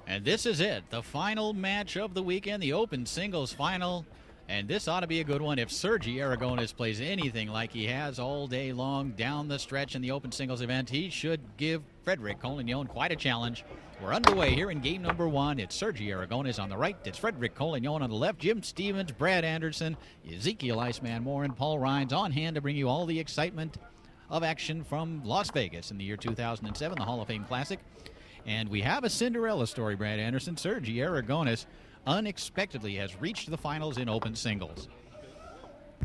And this is it, the final match of the weekend, the open singles final. And this ought to be a good one if Sergii Aragones plays anything like he has all day long down the stretch in the open singles event. He should give Frederic Collignon quite a challenge. We're underway here in game number one. It's Sergii Aragones on the right. It's Frederic Collignon on the left. Jim Stevens, Brad Anderson, Ezekiel Iceman Moore, and Paul Rhines on hand to bring you all the excitement of action from Las Vegas in the year 2007, the Hall of Fame Classic. And we have a Cinderella story, Brad Anderson. Sergii Aragones unexpectedly has reached the finals in open singles.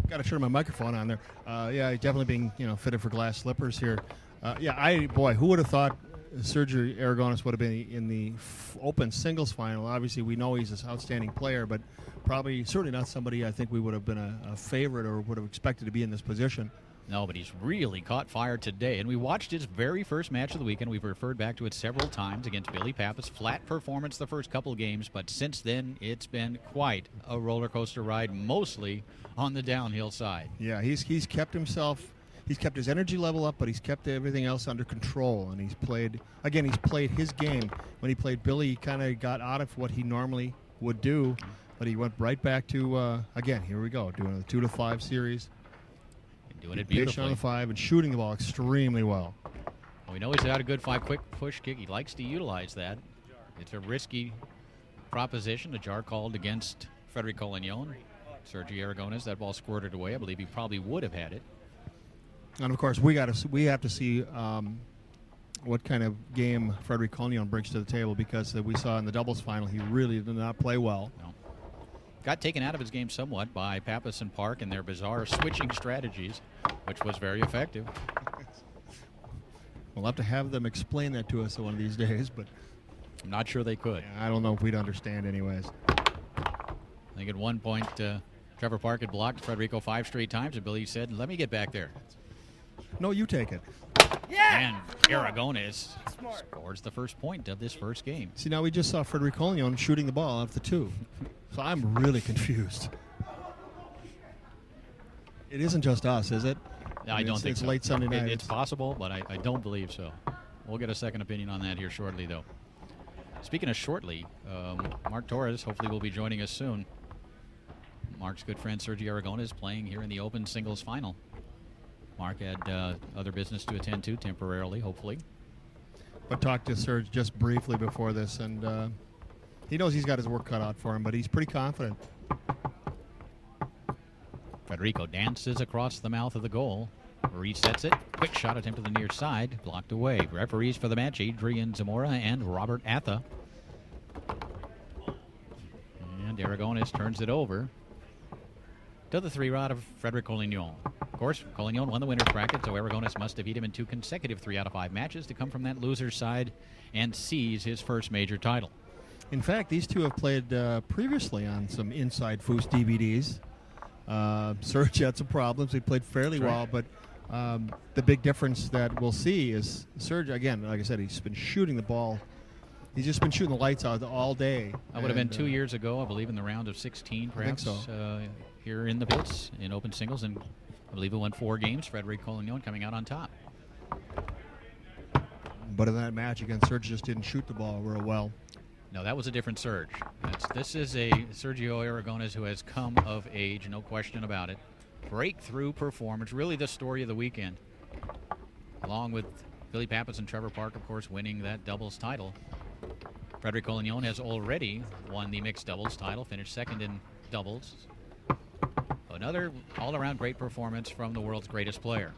Got to turn my microphone on there. Yeah, definitely being fitted for glass slippers here. Who would have thought Sergii Aragones would have been in the open singles final? Obviously, we know he's an outstanding player, but certainly not somebody I think we would have been a favorite or would have expected to be in this position. No, but he's really caught fire today. And we watched his very first match of the weekend. We've referred back to it several times against Billy Pappas. Flat performance the first couple of games, but since then it's been quite a roller coaster ride, mostly on the downhill side. Yeah, he's kept his energy level up, but he's kept everything else under control. And he's played his game. When he played Billy, he kind of got out of what he normally would do, but he went right back to, here we go, doing a 2-5 series. Doing it beautifully. On the 5 and shooting the ball extremely well. We know he's got a good 5 quick push kick. He likes to utilize that. It's a risky proposition. A jar called against Frederic Collignon. Sergii Aragones, that ball squirted away. I believe he probably would have had it. And of course, we have to see what kind of game Frederic Collignon brings to the table, because we saw in the doubles final he really did not play well. No. Got taken out of his game somewhat by Pappas and Park and their bizarre switching strategies, which was very effective. We'll have to have them explain that to us one of these days, but I'm not sure they could. I don't know if we'd understand anyways. I think at one point Trevor Park had blocked Frederico 5 straight times, and Billy said, "Let me get back there." No, you take it. Yeah! And Aragones scores the first point of this first game. See, now we just saw Frederic Collignon shooting the ball off the 2. So I'm really confused. It isn't just us, is it? I don't think it's so. Late Sunday night. It's possible, but I don't believe so. We'll get a second opinion on that here shortly, though. Speaking of shortly, Mark Torres hopefully will be joining us soon. Mark's good friend Sergii Aragones playing here in the open singles final. Mark had other business to attend to temporarily, hopefully. But talked to Serge just briefly before this, and he knows he's got his work cut out for him, but he's pretty confident. Frederico dances across the mouth of the goal. Resets it. Quick shot attempt to the near side. Blocked away. Referees for the match, Adrian Zamora and Robert Atha. And Aragones turns it over to the 3-rod of Frederic Collignon. Of course, Collignon won the winner's bracket, so Aragones must have beat him in 2 consecutive 3 out of 5 matches to come from that loser's side and seize his first major title. In fact, these two have played previously on some Inside Foos DVDs. Serge had some problems. He played fairly well, but the big difference that we'll see is Serge, again, like I said, he's been shooting the ball. He's just been shooting the lights out all day. That would have been 2 years ago, I believe, in the round of 16, perhaps. I think so. Here in the pits in open singles, and I believe it won 4 games. Frederic Collignon coming out on top. But in that match, again, Serge just didn't shoot the ball real well. No, that was a different Serge. This is a Sergio Aragones who has come of age, no question about it. Breakthrough performance, really the story of the weekend. Along with Billy Pappas and Trevor Park, of course, winning that doubles title. Frederic Collignon has already won the mixed doubles title, finished second in doubles. Another all-around great performance from the world's greatest player.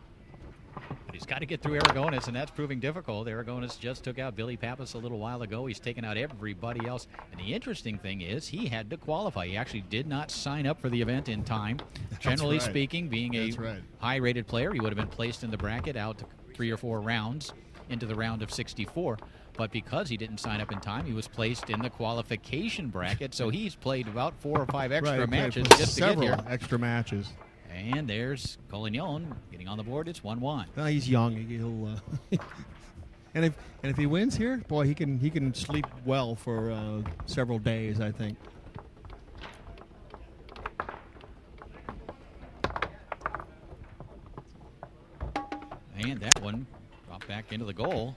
But he's got to get through Aragones, and that's proving difficult. Aragones just took out Billy Pappas a little while ago. He's taken out everybody else. And the interesting thing is he had to qualify. He actually did not sign up for the event in time. Generally speaking, being a high-rated player, he would have been placed in the bracket out to 3 or 4 rounds into the round of 64. But because he didn't sign up in time, he was placed in the qualification bracket. So he's played about 4 or 5 extra matches just to get here. Several extra matches. And there's Collignon getting on the board. It's 1-1. Well, he's young. He'll and if he wins here, boy, he can sleep well for several days, I think. And that one dropped back into the goal.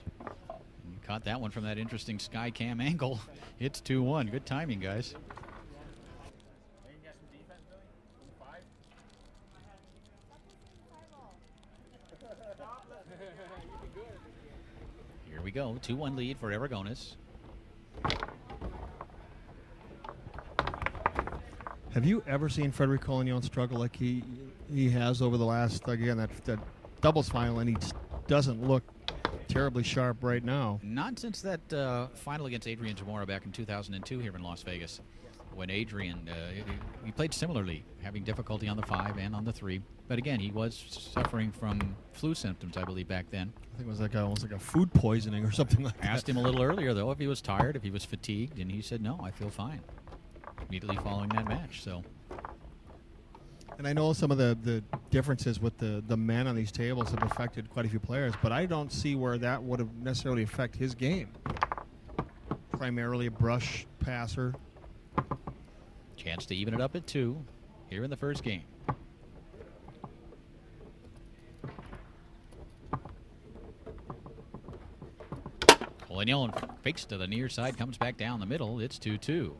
caught that one from that interesting sky cam angle. It's 2-1. Good timing, guys. Here we go. 2-1 lead for Aragones. Have you ever seen Frederico Collignon struggle like he has over the last, again, that doubles final, and he doesn't look terribly sharp right now? Not since that final against Adrian Zamora back in 2002 here in Las Vegas, when Adrian, he played similarly, having difficulty on the 5 and on the 3. But again, he was suffering from flu symptoms, I believe, back then. I think it was like almost like a food poisoning or something like that. Asked him a little earlier, though, if he was tired, if he was fatigued, and he said, no, I feel fine. Immediately following that match, so. And I know some of the differences with the men on these tables have affected quite a few players, but I don't see where that would have necessarily affect his game. Primarily a brush passer. Chance to even it up at 2 here in the first game. Collignon fakes to the near side, comes back down the middle. It's 2-2.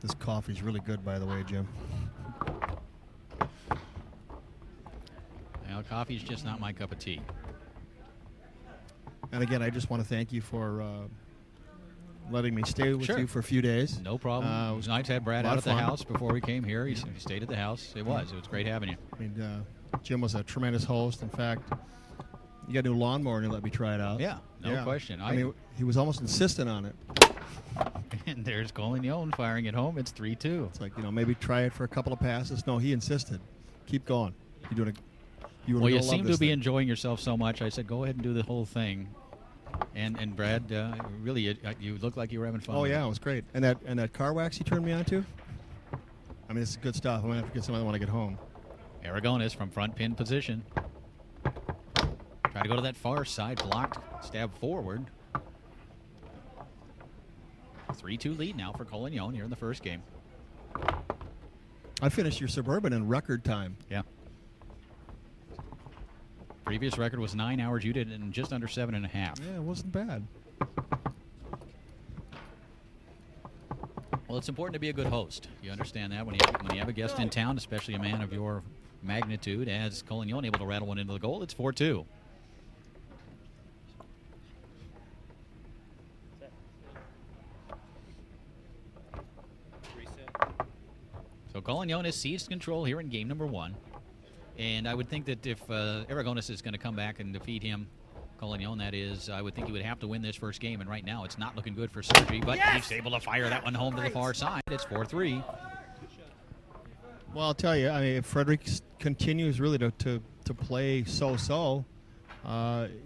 This coffee's really good, by the way, Jim. Now, coffee's just not my cup of tea. And again, I just want to thank you for letting me stay with Sure. you for a few days. No problem. It was nice to have Brad lot out of at the fun. house before we came here. He stayed at the house. It was great having you. I mean, Jim was a tremendous host. In fact, you got a new lawnmower and he let me try it out. Yeah, no question. I mean, he was almost insistent on it. And there's Collignon firing it home. It's 3-2. It's like, maybe try it for a couple of passes. No, he insisted. Keep going. You're doing Well, you seem to be enjoying yourself so much. I said, go ahead and do the whole thing. And Brad, really, you look like you were having fun. Oh with yeah, it. it was great. And that car wax he turned me on to. I mean, this is good stuff. I'm gonna have to get some of that when I get home. Aragones from front pin position. Try to go to that far side, blocked, stab forward. 3-2 lead now for Collignon here in the first game. I finished your Suburban in record time. Yeah. Previous record was 9 hours. You did it in just under 7.5. Yeah, it wasn't bad. Well, it's important to be a good host. You understand that when you have a guest in town, especially a man of your magnitude, as Collignon able to rattle one into the goal. It's 4-2. So Collignon has seized control here in game number 1. And I would think that if Aragones is going to come back and defeat him, Collignon, that is, I would think he would have to win this first game. And right now it's not looking good for Sergii, but he's able to fire that one home to the far side. It's 4-3. Well, I'll tell you, I mean, if Frederic continues really to play so-so,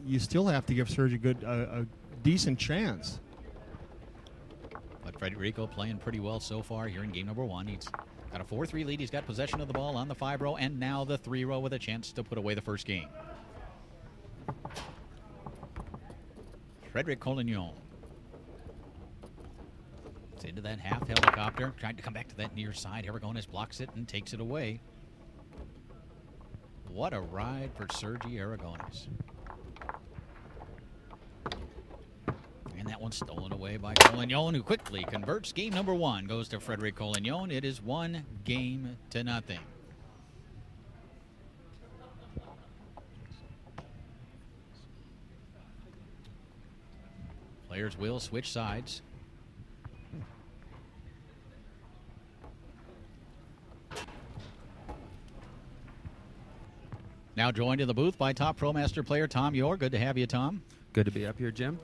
you still have to give Sergii a decent chance. But Frederico playing pretty well so far here in game number 1. He's got a 4-3 lead. He's got possession of the ball on the 5 row and now the 3 row with a chance to put away the first game. Frederic Collignon. It's into that half helicopter. Trying to come back to that near side. Aragones blocks it and takes it away. What a ride for Sergii Aragones. And that one's stolen away by Collignon, who quickly converts. Game number 1 goes to Frederic Collignon. It is 1-0. Players will switch sides. Now joined in the booth by top ProMaster player Tom Yore. Good to have you, Tom. Good to be up here, Jim.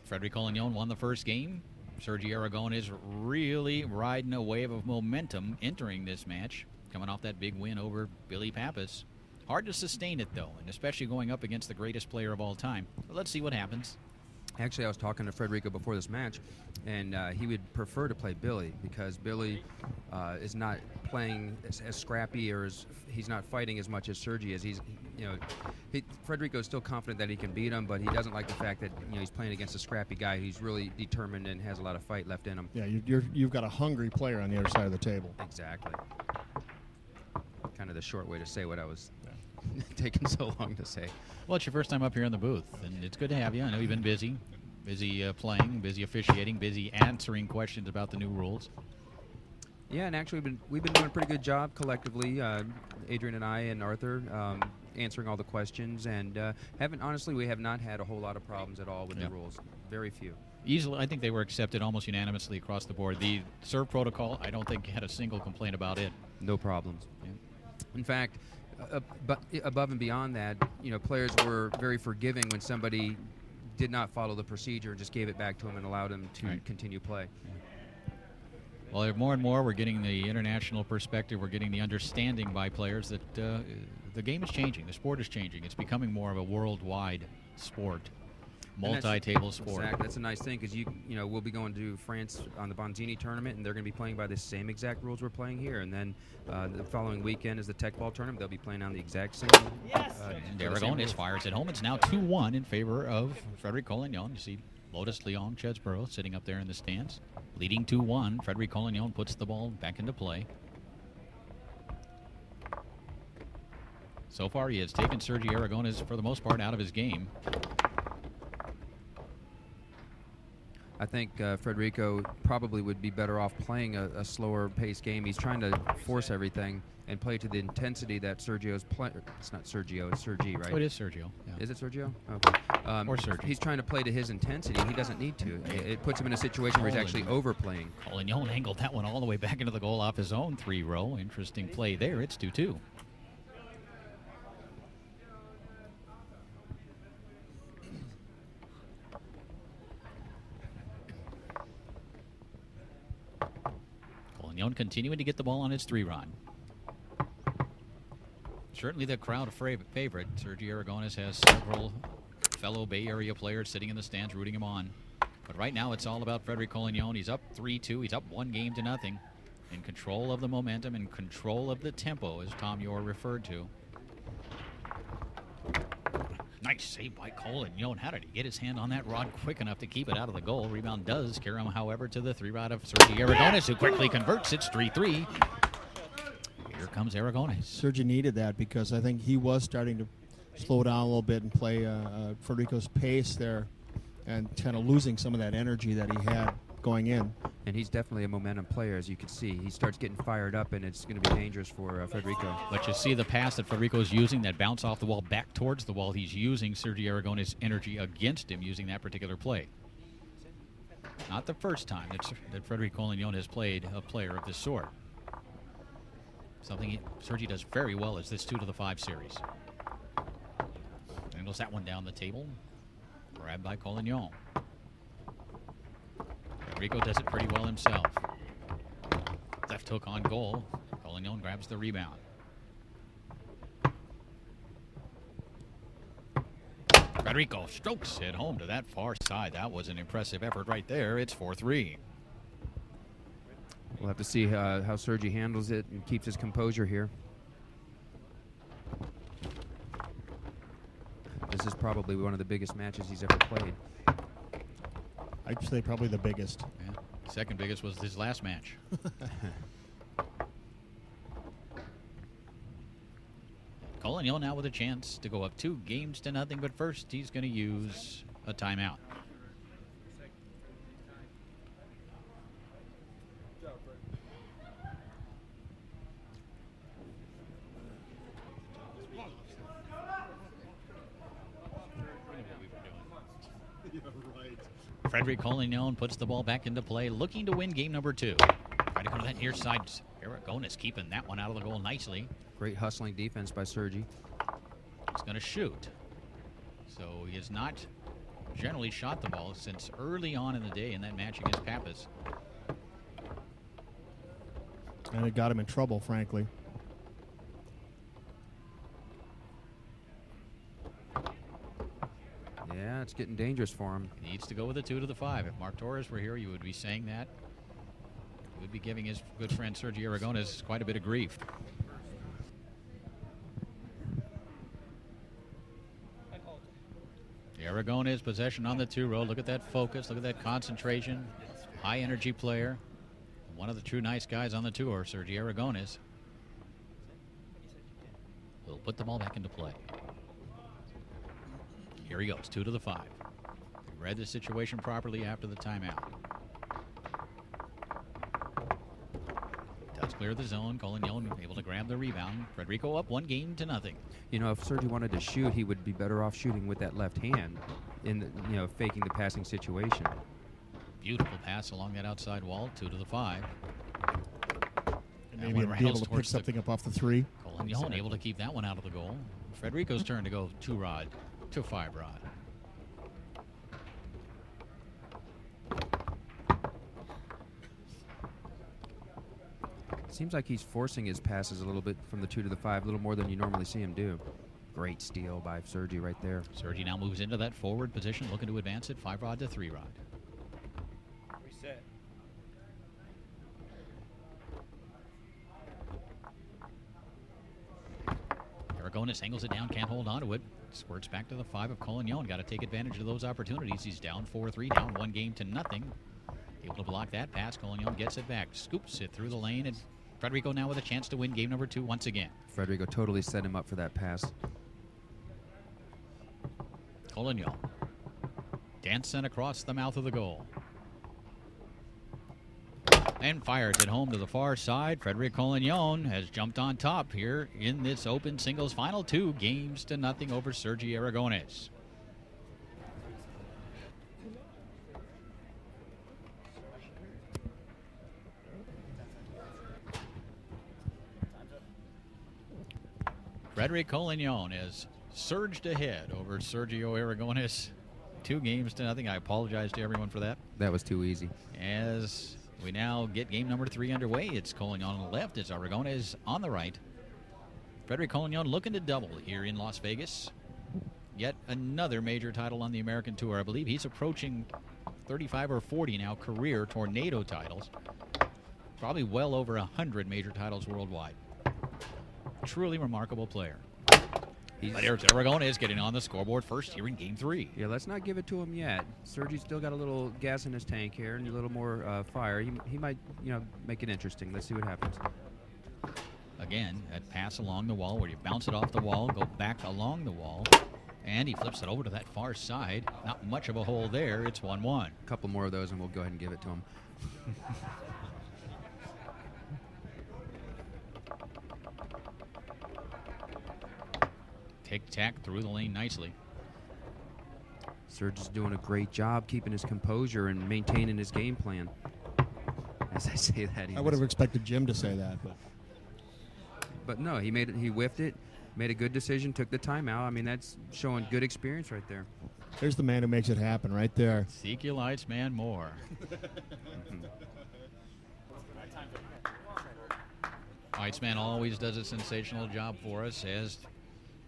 Frederic Collignon won the first game. Sergii Aragones is really riding a wave of momentum entering this match, coming off that big win over Billy Pappas. Hard to sustain it, though, and especially going up against the greatest player of all time. But let's see what happens. Actually, I was talking to Frederico before this match, and he would prefer to play Billy because Billy is not playing as scrappy, or he's not fighting as much as Sergie is. Frederico is still confident that he can beat him, but he doesn't like the fact that he's playing against a scrappy guy who's really determined and has a lot of fight left in him. Yeah, you've got a hungry player on the other side of the table. Exactly. Kind of the short way to say what I was taking so long to say. Well, it's your first time up here in the booth, and it's good to have you. I know you've been busy playing, busy officiating, busy answering questions about the new rules. Yeah, and actually we've been doing a pretty good job collectively, Adrian and I and Arthur, answering all the questions, and we have not had a whole lot of problems at all with the rules. Very few. Easily, I think they were accepted almost unanimously across the board. The serve protocol, I don't think had a single complaint about it. No problems. Yeah. In fact, but above and beyond that, players were very forgiving when somebody did not follow the procedure and just gave it back to them and allowed them to continue play. Yeah. Well, more and more we're getting the international perspective. We're getting the understanding by players that the game is changing. The sport is changing. It's becoming more of a worldwide sport, multi-table sport. Exactly. That's a nice thing because we'll be going to France on the Bonzini tournament, and they're going to be playing by the same exact rules we're playing here. And then the following weekend is the Tech Ball tournament. They'll be playing on the exact same. And Aragones fires at home. It's now 2-1 in favor of Frederico Collignon. You see Lotus Leon Chesborough sitting up there in the stands, leading 2-1. Frederico Collignon puts the ball back into play. So far, he has taken Sergie Aragones for the most part out of his game. I think Frederico probably would be better off playing a slower paced game. He's trying to force everything and play to the intensity that Sergio's playing. It's not Sergio, it's Sergie, right? Oh, it is Sergio. Yeah. Is it Sergio? Okay. Or Sergio. He's trying to play to his intensity. He doesn't need to. It puts him in a situation where he's actually overplaying. Collignon angled that one all the way back into the goal off his own 3-row. Interesting play there. It's 2-2. Collignon continuing to get the ball on his 3-rod. Certainly the crowd favorite. Sergie Aragones has several fellow Bay Area players sitting in the stands rooting him on. But right now it's all about Frederico Collignon. He's up 3-2. He's up 1-0. In control of the momentum, in control of the tempo, as Tom Yor referred to. Nice save by Collignon. How did he get his hand on that rod quick enough to keep it out of the goal? Rebound does carry him, however, to the 3-rod of Sergie Aragones, who quickly converts. It's 3-3. Here comes Aragones. Sergie needed that because I think he was starting to slow down a little bit and play Frederico's pace there and kind of losing some of that energy that he had going in. And he's definitely a momentum player, as you can see. He starts getting fired up, and it's going to be dangerous for Frederico. But you see the pass that Frederico is using, that bounce off the wall back towards the wall. He's using Sergie Aragones' energy against him using that particular play. Not the first time that Frederico Collignon has played a player of this sort. Something Sergie does very well is this 2-5 series. Angles that one down the table. Grabbed by Collignon. Frederico does it pretty well himself. Left hook on goal. Collignon grabs the rebound. Frederico strokes it home to that far side. That was an impressive effort right there. It's 4-3. We'll have to see how Sergie handles it and keeps his composure here. This is probably one of the biggest matches he's ever played. I'd say probably the biggest. Yeah. Second biggest was his last match. Collignon now with a chance to go up 2-0, but first he's going to use a timeout. Frederico Collignon puts the ball back into play, looking to win game number 2. Try to go to that near side. Aragones keeping that one out of the goal nicely. Great hustling defense by Sergie. He's going to shoot. So he has not generally shot the ball since early on in the day in that match against Pappas. And it got him in trouble, frankly. Yeah, it's getting dangerous for him. He needs to go with a 2 to the 5. If Mark Torres were here, you would be saying that. He would be giving his good friend Sergio Aragones quite a bit of grief. Aragones possession on the 2 row. Look at that focus. Look at that concentration. High energy player. One of the true nice guys on the tour, Sergio Aragones. Will put the ball back into play. Here he goes, 2 to the 5. He read the situation properly after the timeout. Does clear the zone. Collignon able to grab the rebound. Frederico up 1 game to nothing. You know, if Sergio wanted to shoot, he would be better off shooting with that left hand in the, you know, faking the passing situation. Beautiful pass along that outside wall, 2 to the 5. And maybe be able to pick something up off the 3. Collignon able to keep that one out of the goal. Frederico's turn to go 2-rod to 5-rod. Seems like he's forcing his passes a little bit from the 2 to the 5, a little more than you normally see him do. Great steal by Sergio right there. Sergio now moves into that forward position, looking to advance it 5-rod to 3-rod. Reset. Aragones angles it down, can't hold on to it. Squirts back to the 5 of Collignon. Got to take advantage of those opportunities. He's down 4-3, down 1 game to nothing. Able to block that pass. Collignon gets it back, scoops it through the lane, and Frederico now with a chance to win game number 2 once again. Frederico totally set him up for that pass. Collignon dancing across the mouth of the goal. And fires it home to the far side. Frederico Collignon has jumped on top here in this open singles final. 2 games to nothing over Sergio Aragones. Frederico Collignon has surged ahead over Sergio Aragones. 2 games to nothing. I apologize to everyone for that. That was too easy. As we now get game number 3 underway, it's Collignon on the left, it's Aragones on the right. Frederico Collignon looking to double here in Las Vegas. Yet another major title on the American Tour. I believe he's approaching 35 or 40 now career tornado titles. Probably well over 100 major titles worldwide. Truly remarkable player. But here's Aragones getting on the scoreboard first here in game 3. Yeah, let's not give it to him yet. Sergio's still got a little gas in his tank here and a little more fire. He might, you know, make it interesting. Let's see what happens. Again, that pass along the wall where you bounce it off the wall, go back along the wall, and he flips it over to that far side. Not much of a hole there. It's 1-1. A couple more of those and we'll go ahead and give it to him. Tic-tac through the lane nicely. Serge is doing a great job keeping his composure and maintaining his game plan. As I say that, I would have expected Jim to say that, but no, he whiffed it, made a good decision, took the timeout. I mean, that's showing good experience right there. There's the man who makes it happen right there. Seek your lights, man, more. Lightsman always does a sensational job for us, as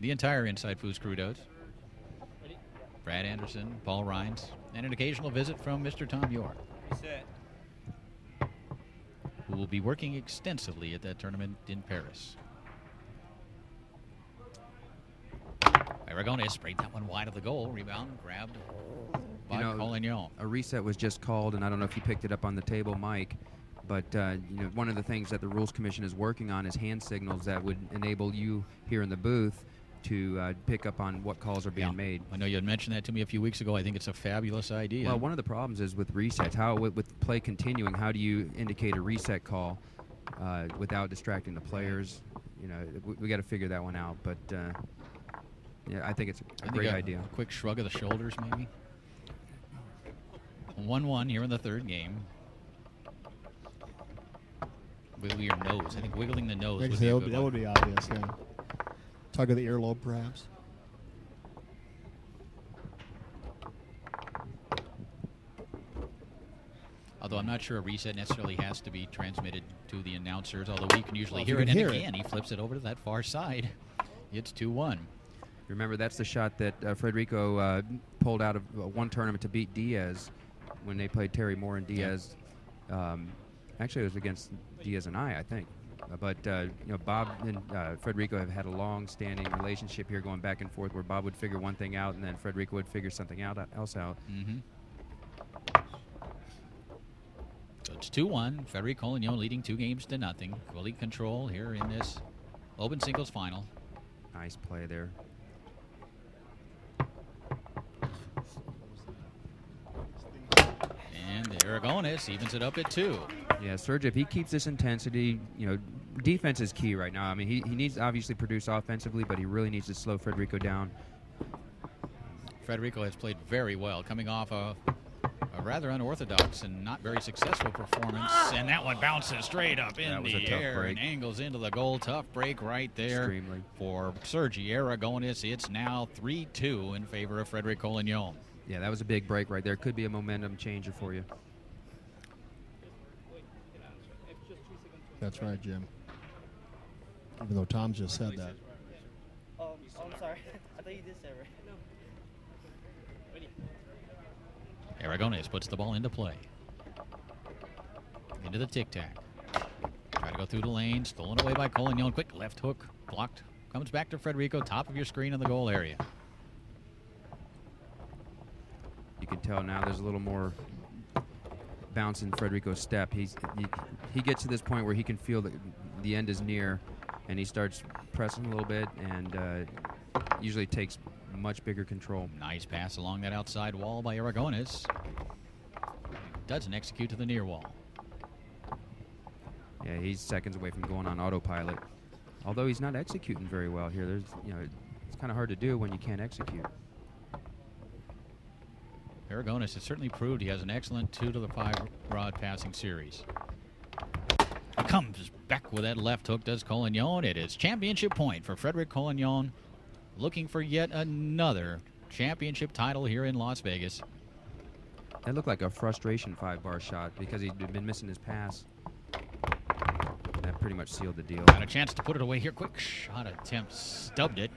the entire Inside Foos crew does. Brad Anderson, Paul Rines, and an occasional visit from Mr. Tom York, Reset. who will be working extensively at that tournament in Paris. Aragones sprayed that one wide of the goal. Rebound grabbed by Collignon. A reset was just called, and I don't know if you picked it up on the table, Mike, but you know, one of the things that the Rules Commission is working on is hand signals that would enable you here in the booth to pick up on what calls are being made. I know you had mentioned that to me a few weeks ago. I think it's a fabulous idea. Well, one of the problems is with resets. How with play continuing, how do you indicate a reset call without distracting the players? You know, we got to figure that one out. But yeah, I think it's a great idea. A quick shrug of the shoulders, maybe. 1-1 here in the 3rd game. Wiggle your nose. I think wiggling the nose would be a good that would be obvious, yeah. Tug of the earlobe, perhaps. Although I'm not sure a reset necessarily has to be transmitted to the announcers, although we can usually hear it. And again, he flips it over to that far side. It's 2-1. Remember, that's the shot that Frederico pulled out of one tournament to beat Diaz when they played Terry Moore and Diaz. Actually, it was against Diaz and I think. But you know, Bob and Frederico have had a long-standing relationship here, going back and forth, where Bob would figure one thing out, and then Frederico would figure something else out. So it's 2-1. Frederico Collignon leading 2-0. Fully control here in this open singles final. Nice play there. And Aragones evens it up at 2. Yeah, Serge, if he keeps this intensity, you know, defense is key right now. I mean, he needs to obviously produce offensively, but he really needs to slow Frederico down. Frederico has played very well, coming off a rather unorthodox and not very successful performance. And that one bounces straight up in the air and angles into the goal. Tough break right there. Extremely. For SERGIE ARAGONES. It's now 3-2 in favor of Frederico Collignon. Yeah, that was a big break right there. Could be a momentum changer for you. That's right, Jim. Even though Tom just said that. Oh, I'm sorry. I thought you did say it right. Aragones puts the ball into play. Into the tic-tac. Try to go through the lane. Stolen away by Collignon. Quick left hook. Blocked. Comes back to Frederico. Top of your screen in the goal area. You can tell now there's a little more bounce in Frederico's step. He gets to this point where he can feel that the end is near, and he starts pressing a little bit, and usually takes much bigger control. Nice pass along that outside wall by Aragones. Doesn't execute to the near wall. Yeah, he's seconds away from going on autopilot. Although he's not executing very well here. There's, you know, it's kind of hard to do when you can't execute. Aragones has certainly proved he has an excellent 2-to-the-5 rod passing series. Comes back with that left hook, does Collignon. It is championship point for Frederico Collignon, looking for yet another championship title here in Las Vegas. That looked like a frustration 5-bar shot because he'd been missing his pass. That pretty much sealed the deal. Got a chance to put it away here. Quick shot attempt, stubbed it.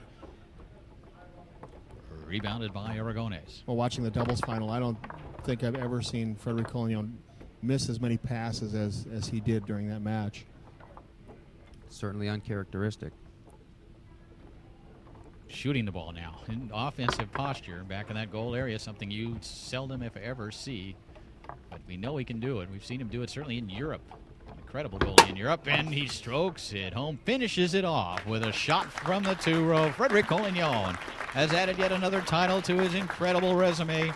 Rebounded by Aragones. Well, watching the doubles final, I don't think I've ever seen Frederico Collignon miss as many passes as he did during that match. Certainly uncharacteristic. Shooting the ball now in offensive posture back in that goal area, something you seldom if ever see, but we know he can do it. We've seen him do it certainly in Europe. An incredible goalie in Europe, and he strokes it home, finishes it off with a shot from the 2-row. Frederico Collignon has added yet another title to his incredible resume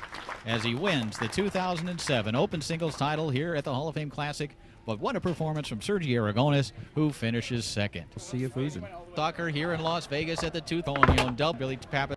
as he wins the 2007 Open Singles title here at the Hall of Fame Classic. But what a performance from SERGIE ARAGONES, who finishes second. We'll see you, Foosball. Soccer here in Las Vegas at the Collignon double. Billy Pappas